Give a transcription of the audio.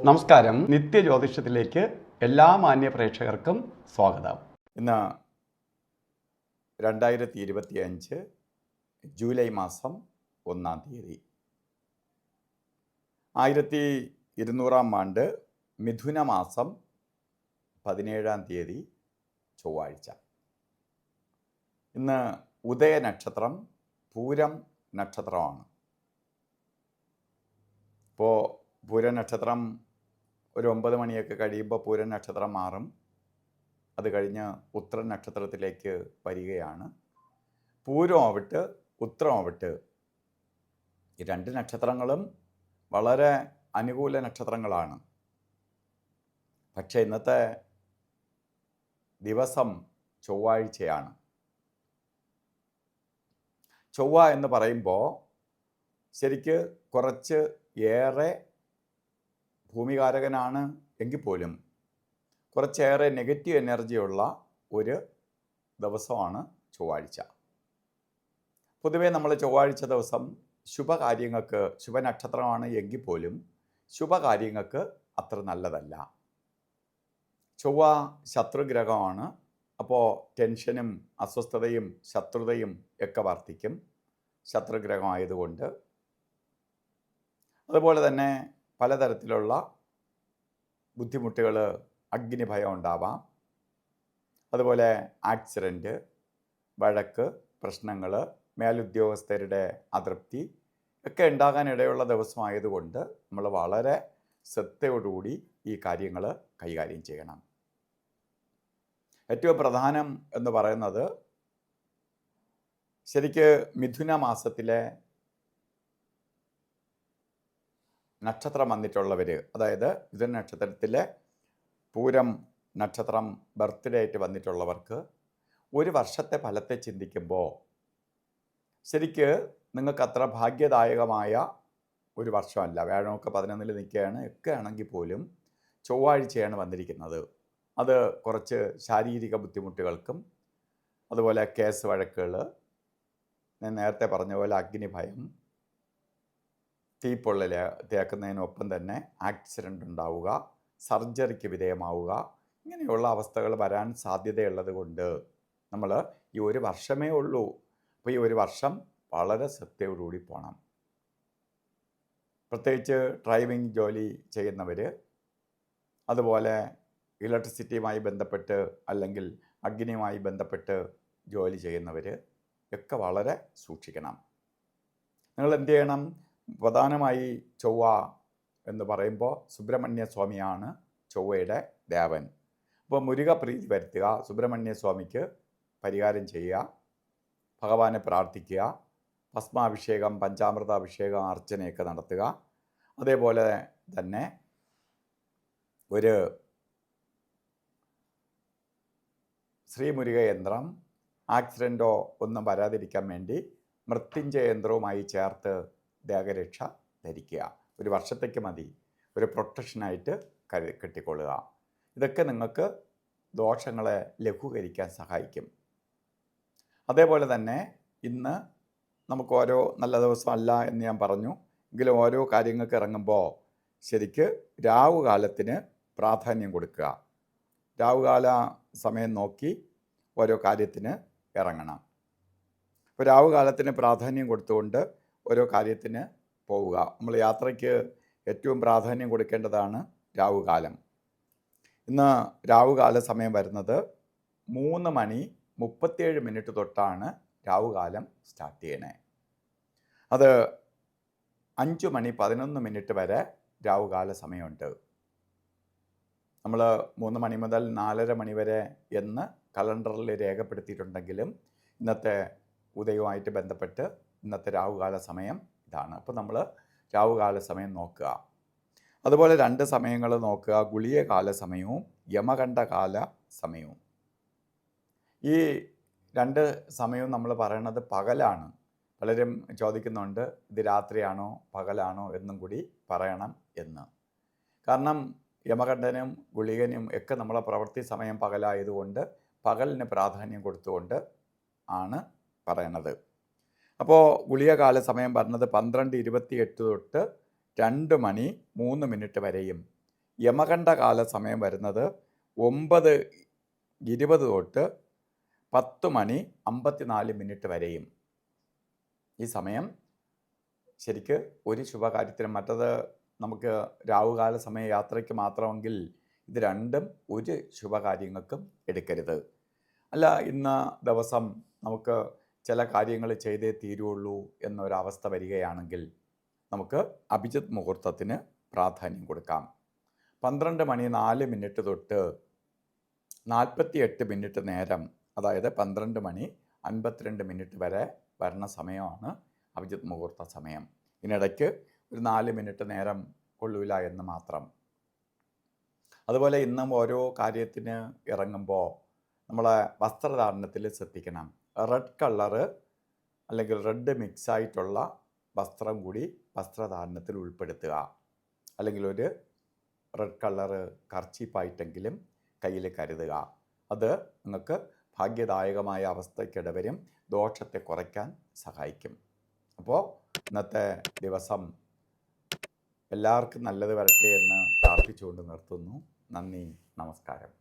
നമസ്കാരം. നിത്യജ്യോതിഷത്തിലേക്ക് എല്ലാ മാന്യ പ്രേക്ഷകർക്കും സ്വാഗതം. ഇന്ന് 2025 ജൂലൈ മാസം 1-ാം തീയതി, 1200-ാം ആണ്ട് മിഥുന മാസം 17-ാം തീയതി ചൊവ്വാഴ്ച. ഇന്ന് ഉദയ നക്ഷത്രം പൂരം നക്ഷത്രമാണ്. ഇപ്പോൾ പൂര നക്ഷത്രം ഒരു 9 മണിയൊക്കെ കഴിയുമ്പോൾ പൂര നക്ഷത്രം മാറും. അത് കഴിഞ്ഞ് ഉത്ര നക്ഷത്രത്തിലേക്ക് വരികയാണ്. പൂരമാവട്ടെ ഉത്രമാവട്ടെ ഈ രണ്ട് നക്ഷത്രങ്ങളും വളരെ അനുകൂല നക്ഷത്രങ്ങളാണ്. പക്ഷേ ഇന്നത്തെ ദിവസം ചൊവ്വാഴ്ചയാണ്. ചൊവ്വ എന്ന് പറയുമ്പോൾ ശരിക്ക് കുറച്ച് ഏറെ ഭൂമികാരകനാണ് എങ്കിൽ പോലും കുറച്ചേറെ നെഗറ്റീവ് എനർജിയുള്ള ഒരു ദിവസമാണ് ചൊവ്വാഴ്ച. പൊതുവേ നമ്മൾ ചൊവ്വാഴ്ച ദിവസം ശുഭകാര്യങ്ങൾക്ക്, ശുഭനക്ഷത്രമാണ് എങ്കിൽ പോലും ശുഭകാര്യങ്ങൾക്ക് അത്ര നല്ലതല്ല. ചൊവ്വ ശത്രുഗ്രഹമാണ്. അപ്പോൾ ടെൻഷനും അസ്വസ്ഥതയും ശത്രുതയും ഒക്കെ വർദ്ധിക്കും ശത്രുഗ്രഹമായതുകൊണ്ട്. അതുപോലെ തന്നെ പലതരത്തിലുള്ള ബുദ്ധിമുട്ടുകൾ, അഗ്നിഭയം ഉണ്ടാവാം. അതുപോലെ ആക്സിഡൻറ്റ്, വഴക്ക്, പ്രശ്നങ്ങൾ, മേലുദ്യോഗസ്ഥരുടെ അതൃപ്തി ഒക്കെ ഉണ്ടാകാനിടയുള്ള ദിവസമായതുകൊണ്ട് നമ്മൾ വളരെ ശ്രദ്ധയോടുകൂടി ഈ കാര്യങ്ങൾ കൈകാര്യം ചെയ്യണം. ഏറ്റവും പ്രധാനം എന്ന് പറയുന്നത് ശരിക്ക് മിഥുന മാസത്തിലെ നക്ഷത്രം വന്നിട്ടുള്ളവർ, അതായത് മിഥുന നക്ഷത്രത്തിലെ പൂരം നക്ഷത്രം ബർത്ത്ഡേ ആയിട്ട് വന്നിട്ടുള്ളവർക്ക് ഒരു വർഷത്തെ ഫലത്തെ ചിന്തിക്കുമ്പോൾ ശരിക്ക് നിങ്ങൾക്ക് അത്ര ഭാഗ്യദായകമായ ഒരു വർഷമല്ല. വ്യാഴമൊക്കെ 11-ൽ നിൽക്കുകയാണ് ഒക്കെ ആണെങ്കിൽ പോലും ചൊവ്വാഴ്ചയാണ് വന്നിരിക്കുന്നത്. അത് കുറച്ച് ശാരീരിക ബുദ്ധിമുട്ടുകൾക്കും അതുപോലെ കേസ് വഴക്കുകൾ, ഞാൻ നേരത്തെ പറഞ്ഞ പോലെ അഗ്നിഭയം, തീപ്പൊള്ളൽ തേക്കുന്നതിനൊപ്പം തന്നെ ആക്സിഡൻ്റ് ഉണ്ടാവുക, സർജറിക്ക് വിധേയമാവുക, ഇങ്ങനെയുള്ള അവസ്ഥകൾ വരാൻ സാധ്യതയുള്ളത് കൊണ്ട് നമ്മൾ ഈ ഒരു വർഷമേ ഉള്ളൂ. അപ്പോൾ ഈ ഒരു വർഷം വളരെ ശ്രദ്ധയോടുകൂടി പോകണം. പ്രത്യേകിച്ച് ഡ്രൈവിംഗ് ജോലി ചെയ്യുന്നവർ, അതുപോലെ ഇലക്ട്രിസിറ്റിയുമായി ബന്ധപ്പെട്ട് അല്ലെങ്കിൽ അഗ്നിയുമായി ബന്ധപ്പെട്ട് ജോലി ചെയ്യുന്നവർ ഒക്കെ വളരെ സൂക്ഷിക്കണം. നിങ്ങൾ എന്ത് ചെയ്യണം? പ്രധാനമായി ചൊവ്വ എന്ന് പറയുമ്പോൾ സുബ്രഹ്മണ്യ സ്വാമിയാണ് ചൊവ്വയുടെ ദേവൻ. അപ്പോൾ മുരുക പ്രീതി വരുത്തുക, സുബ്രഹ്മണ്യ സ്വാമിക്ക് പരിഹാരം ചെയ്യുക, ഭഗവാനെ പ്രാർത്ഥിക്കുക, ഭസ്മാഭിഷേകം, പഞ്ചാമൃതാഭിഷേകം, അർച്ചനയൊക്കെ നടത്തുക. അതേപോലെ തന്നെ ഒരു ശ്രീമുരുക യന്ത്രം, ആക്സിഡൻറ്റോ ഒന്നും വരാതിരിക്കാൻ വേണ്ടി മൃത്യുഞ്ജയ യന്ത്രവുമായി ചേർത്ത് ദേഹരക്ഷ ധരിക്കുക. ഒരു വർഷത്തേക്ക് മതി, ഒരു പ്രൊട്ടക്ഷനായിട്ട് കെട്ടിക്കൊള്ളുക. ഇതൊക്കെ നിങ്ങൾക്ക് ദോഷങ്ങളെ ലഘൂകരിക്കാൻ സഹായിക്കും. അതേപോലെ തന്നെ ഇന്ന് നമുക്ക് ഓരോ നല്ല ദിവസമല്ല എന്ന് ഞാൻ പറഞ്ഞു, എങ്കിലും ഓരോ കാര്യങ്ങൾക്ക് ഇറങ്ങുമ്പോൾ ശരിക്ക് രാവുകാലത്തിന് പ്രാധാന്യം കൊടുക്കുക. രാവുകാല സമയം നോക്കി ഓരോ കാര്യത്തിന് ഇറങ്ങണം. ഇപ്പോൾ രാവുകാലത്തിന് പ്രാധാന്യം കൊടുത്തുകൊണ്ട് ഓരോ കാര്യത്തിന് പോവുക. നമ്മൾ യാത്രയ്ക്ക് ഏറ്റവും പ്രാധാന്യം കൊടുക്കേണ്ടതാണ് രാവുകാലം. ഇന്ന് രാവുകാല സമയം വരുന്നത് 3:37 തൊട്ടാണ് രാവുകാലം സ്റ്റാർട്ട് ചെയ്യണേ. അത് 5:11 വരെ രാവുകാല സമയമുണ്ട്. നമ്മൾ 3 മണി മുതൽ 4:30 മണി വരെ എന്ന് കലണ്ടറിൽ രേഖപ്പെടുത്തിയിട്ടുണ്ടെങ്കിലും ഇന്നത്തെ ഉദയവുമായിട്ട് ബന്ധപ്പെട്ട് ഇന്നത്തെ രാവുകാല സമയം ഇതാണ്. അപ്പോൾ നമ്മൾ രാവുകാല സമയം നോക്കുക. അതുപോലെ 2 സമയങ്ങൾ നോക്കുക, ഗുളികകാല സമയവും യമകണ്ഠകാല സമയവും. ഈ 2 സമയവും നമ്മൾ പറയണത് പകലാണ്. പലരും ചോദിക്കുന്നുണ്ട് ഇത് രാത്രിയാണോ പകലാണോ എന്നും കൂടി പറയണം എന്ന്. കാരണം യമകണ്ഠനും ഗുളികനും ഒക്കെ നമ്മളെ പ്രവൃത്തി സമയം പകലായതുകൊണ്ട് പകലിന് പ്രാധാന്യം കൊടുത്തുകൊണ്ട് ആണ് പറയണത്. അപ്പോൾ ഗുളികകാല സമയം പറഞ്ഞത് 12:28 തൊട്ട് 2:03 വരെയും യമകണ്ഠകാല സമയം വരുന്നത് 9:20 തൊട്ട് 10:54 വരെയും. ഈ സമയം ശരിക്ക് ഒരു ശുഭകാര്യത്തിനും, മറ്റത് നമുക്ക് രാവുകാല സമയ യാത്രയ്ക്ക് മാത്രമെങ്കിൽ ഇത് രണ്ടും ഒരു ശുഭകാര്യങ്ങൾക്കും എടുക്കരുത്. അല്ല, ഇന്ന ദിവസം നമുക്ക് ചില കാര്യങ്ങൾ ചെയ്തേ തീരുള്ളൂ എന്നൊരവസ്ഥ വരികയാണെങ്കിൽ നമുക്ക് അഭിജിത്ത് മുഹൂർത്തത്തിന് പ്രാധാന്യം കൊടുക്കാം. 12:04 തൊട്ട് 48 നേരം, അതായത് 12:52 വരെ വരുന്ന സമയമാണ് അഭിജിത്ത് മുഹൂർത്ത സമയം. ഇതിനിടയ്ക്ക് ഒരു 4 നേരം കൊള്ളൂല എന്ന് മാത്രം. അതുപോലെ ഇന്നും ഓരോ കാര്യത്തിന് ഇറങ്ങുമ്പോൾ നമ്മളെ വസ്ത്രധാരണത്തിൽ ശ്രദ്ധിക്കണം. റെഡ് കളറ് അല്ലെങ്കിൽ റെഡ് മിക്സായിട്ടുള്ള വസ്ത്രം കൂടി വസ്ത്രധാരണത്തിൽ ഉൾപ്പെടുത്തുക. അല്ലെങ്കിൽ ഒരു റെഡ് കളറ് കർച്ചീപ്പായിട്ടെങ്കിലും കയ്യിൽ കരുതുക. അത് നിങ്ങൾക്ക് ഭാഗ്യദായകമായ അവസ്ഥയ്ക്കിടവരും ദോഷത്തെ കുറയ്ക്കാൻ സഹായിക്കും. അപ്പോൾ ഇന്നത്തെ ദിവസം എല്ലാവർക്കും നല്ലത് വരട്ടെ എന്ന് പ്രാർത്ഥിച്ചുകൊണ്ട് നിർത്തുന്നു. നന്ദി, നമസ്കാരം.